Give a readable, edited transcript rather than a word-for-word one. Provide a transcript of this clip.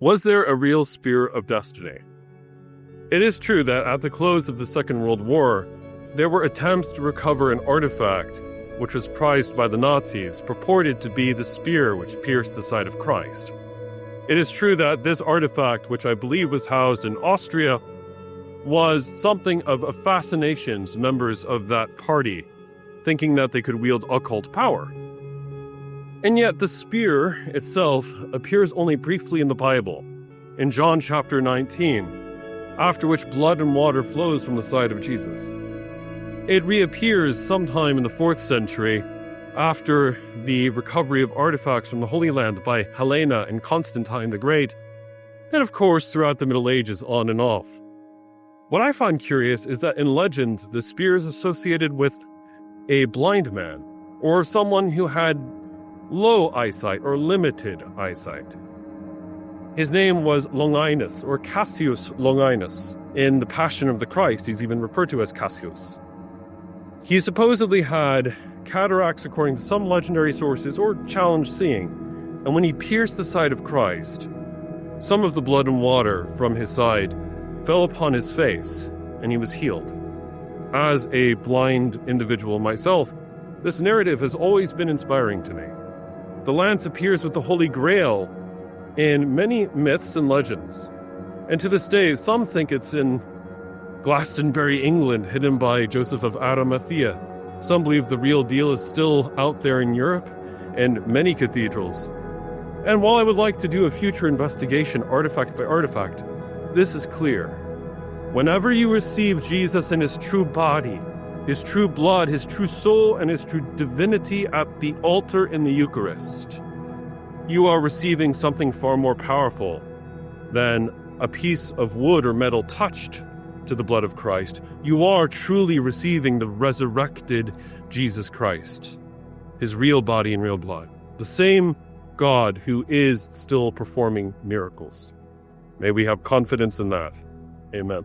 Was there a real spear of destiny? It is true that at the close of the Second World War, there were attempts to recover an artifact which was prized by the Nazis, purported to be the spear which pierced the side of Christ. It is true that this artifact, which I believe was housed in Austria, was something of a fascination to members of that party, thinking that they could wield occult power. And yet the spear itself appears only briefly in the Bible, in John chapter 19, after which blood and water flows from the side of Jesus. It reappears sometime in the 4th century after the recovery of artifacts from the Holy Land by Helena and Constantine the Great, and of course throughout the Middle Ages on and off. What I find curious is that in legends, the spear is associated with a blind man, or someone who had low eyesight or limited eyesight. His name was Longinus, or Cassius Longinus. In the Passion of the Christ, he's even referred to as Cassius. He supposedly had cataracts according to some legendary sources, or challenged seeing, and when he pierced the side of Christ, some of the blood and water from his side fell upon his face, and he was healed. As a blind individual myself, this narrative has always been inspiring to me. The lance appears with the Holy Grail in many myths and legends, and to this day some think it's in Glastonbury, England, hidden by Joseph of Arimathea. Some believe the real deal is still out there in Europe and many cathedrals. And while I would like to do a future investigation artifact by artifact, this is clear. Whenever you receive Jesus in his true body, his true blood, his true soul, and his true divinity at the altar in the Eucharist, you are receiving something far more powerful than a piece of wood or metal touched to the blood of Christ. You are truly receiving the resurrected Jesus Christ, his real body and real blood, the same God who is still performing miracles. May we have confidence in that. Amen.